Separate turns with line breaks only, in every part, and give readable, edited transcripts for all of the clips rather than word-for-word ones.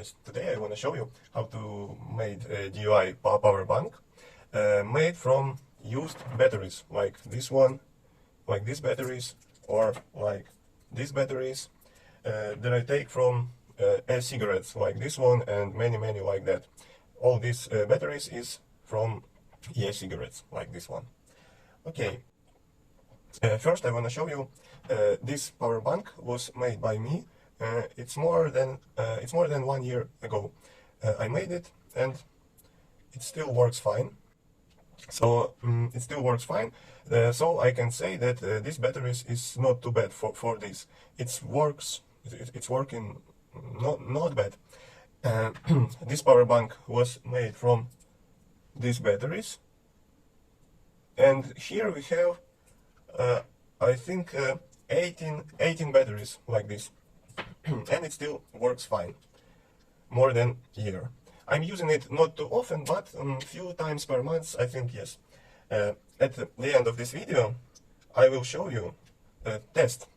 guys, today I want to show you how to make a DIY power bank made from used batteries like this one, like these batteries, or like these batteries that I take from E-Cigarettes like this one and many like that. All these batteries is from E-Cigarettes like this one. Okay, first I want to show you this power bank was made by me. It's more than 1 year ago. I made it and it still works fine. So it still works fine. So I can say that this batteries is not too bad for this. It's working not bad. This power bank was made from these batteries, and here we have I think 18 batteries like this. And it still works fine, more than a year. I'm using it not too often, but a few times per month, I think, yes. At the end of this video, I will show you a test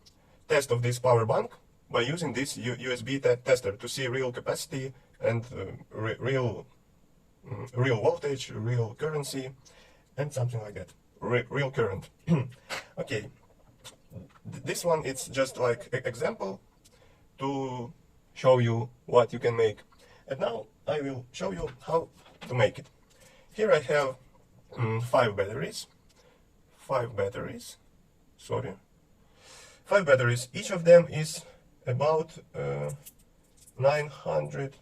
of this power bank by using this USB tester to see real capacity and real voltage, real currency, and something like that. Real current. Okay, this one it's just like an example to show you what you can make. And now I will show you how to make it. Here I have 5 batteries. 5 batteries. Sorry. 5 batteries. Each of them is about 900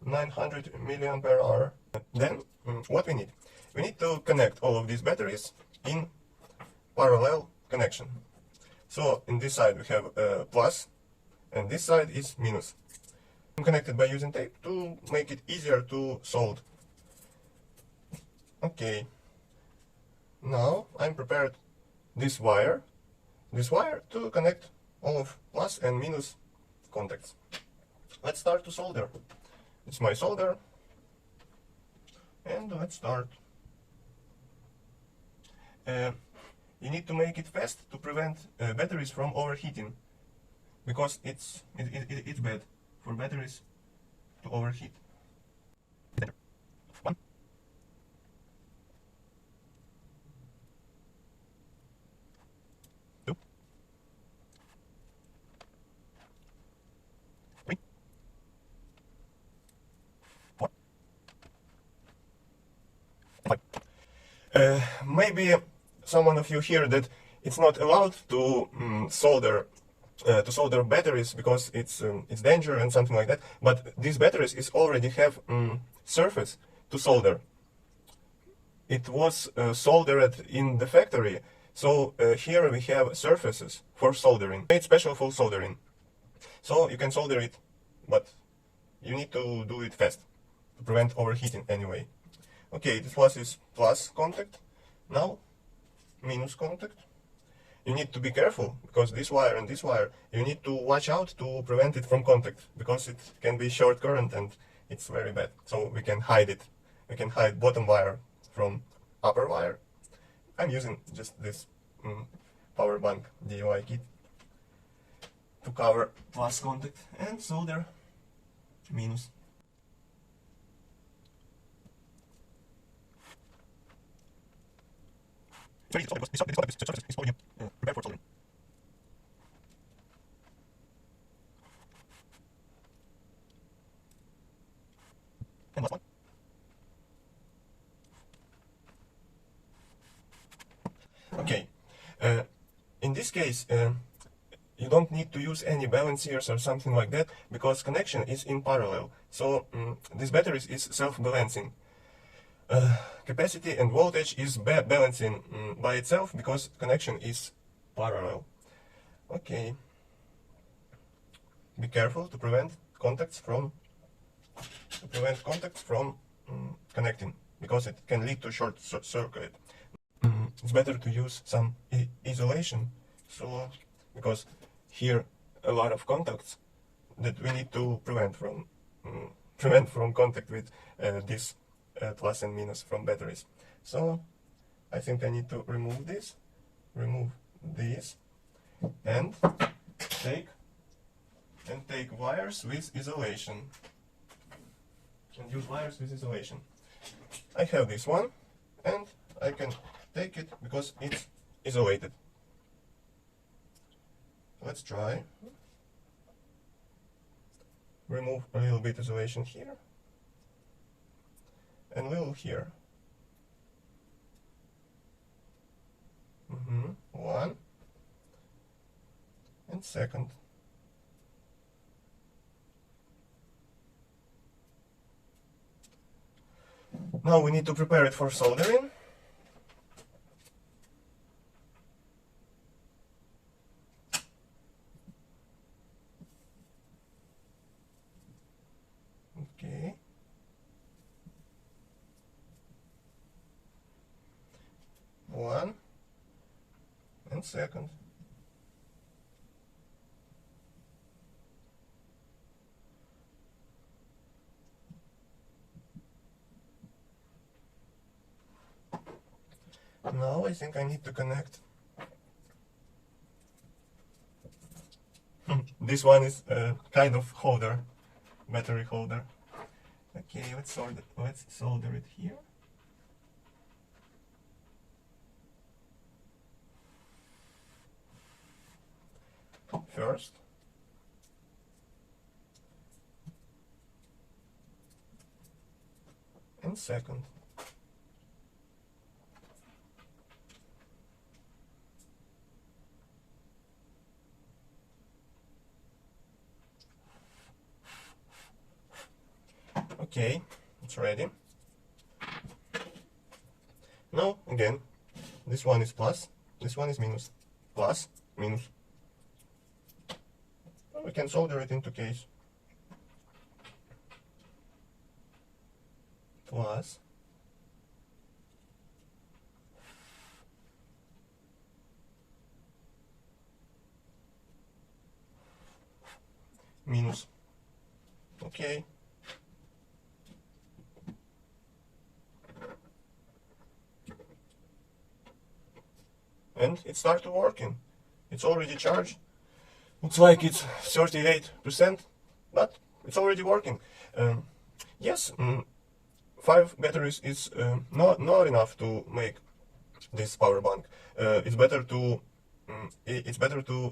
milliampere hour. Then what we need? We need to connect all of these batteries in parallel connection. So in this side we have plus, and this side is minus. I'm connected by using tape to make it easier to solder. Okay. Now I'm prepared this wire to connect all of plus and minus contacts. Let's start to solder. It's my solder, and let's start. You need to make it fast to prevent batteries from overheating, because it's bad for batteries to overheat. 1, 2, 3, 4, 5. Maybe someone of you hear that it's not allowed to solder batteries because it's danger and something like that. But these batteries is already have surface to solder. It was soldered in the factory, so here we have surfaces for soldering. It's special for soldering, so you can solder it, but you need to do it fast to prevent overheating anyway. Okay, this was is plus contact. Now minus contact. You need to be careful, because this wire and this wire, you need to watch out to prevent it from contact, because it can be short current and it's very bad. So we can hide it. We can hide bottom wire from upper wire. I'm using just this power bank DIY kit to cover plus contact and solder minus. Prepare for soldering. And last one. Okay. In this case, you don't need to use any balancers or something like that, because connection is in parallel. So this battery is self-balancing. Capacity and voltage is balancing by itself, because connection is parallel. Okay. Be careful to prevent contacts from connecting, because it can lead to short circuit. It's better to use some isolation, so because here a lot of contacts that we need to prevent from contact with this plus and minus from batteries. So I think I need to remove this, and take wires with isolation. and use wires with isolation. I have this one, and I can take it because it's isolated. Let's try. Remove a little bit isolation here, and little here. One, and second. Now we need to prepare it for soldering. Okay. One and second. Now I think I need to connect. This one is a kind of holder, battery holder. Okay, let's solder it here. First. And second. Okay, it's ready. Now, again, this one is plus, this one is minus. Plus, minus. Well, we can solder it into case. Plus. Minus. Okay. And it started working. It's already charged. Looks like it's 38%, but it's already working. Yes, 5 batteries is not enough to make this power bank. It's better to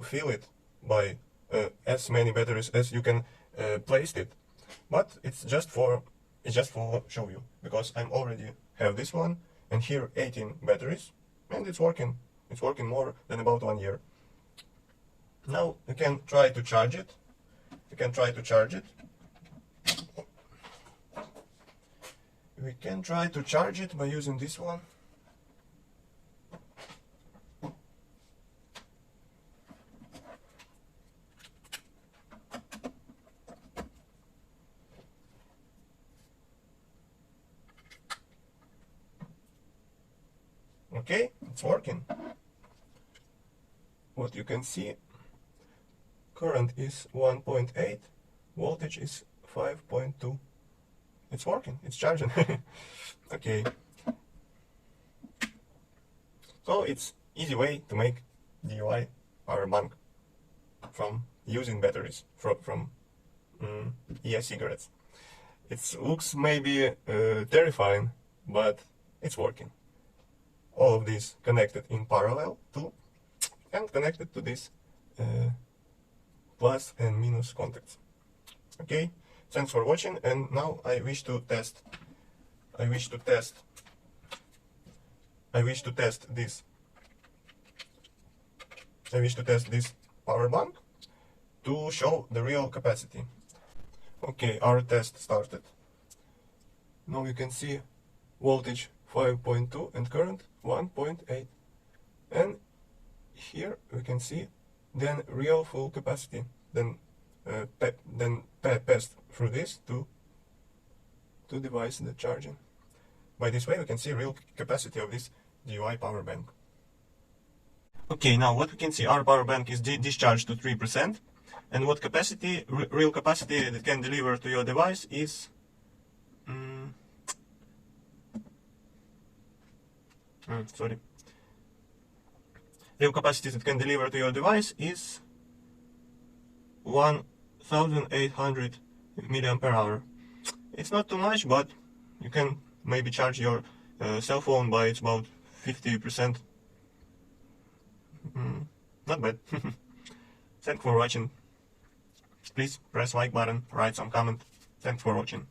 fill it by as many batteries as you can place it. But it's just for show you, because I'm already have this one and here 18 batteries, and it's working. It's working more than about 1 year. Now you can try to charge it. We can try to charge it by using this one. Okay, it's working. What you can see, current is 1.8, voltage is 5.2. It's working, it's charging. Okay. So it's easy way to make DIY power bank from using batteries from E-Cigarettes. It looks maybe terrifying, but it's working. All of these connected in parallel too, and connected to this plus and minus contacts. Okay, thanks for watching, and now I wish to test this power bank to show the real capacity. Okay, our test started. Now you can see voltage 5.2 and current 1.8, and here we can see then real full capacity, then passed through this to device the charging. By this way we can see real capacity of this DIY power bank. Okay, now what we can see, our power bank is discharged to 3%, and what capacity, real capacity that can deliver to your device is real capacity that can deliver to your device is 1800 milliampere hour. It's not too much, but you can maybe charge your cell phone by it's about 50%. Not bad. Thanks for watching. Please press like button, write some comment. Thanks for watching.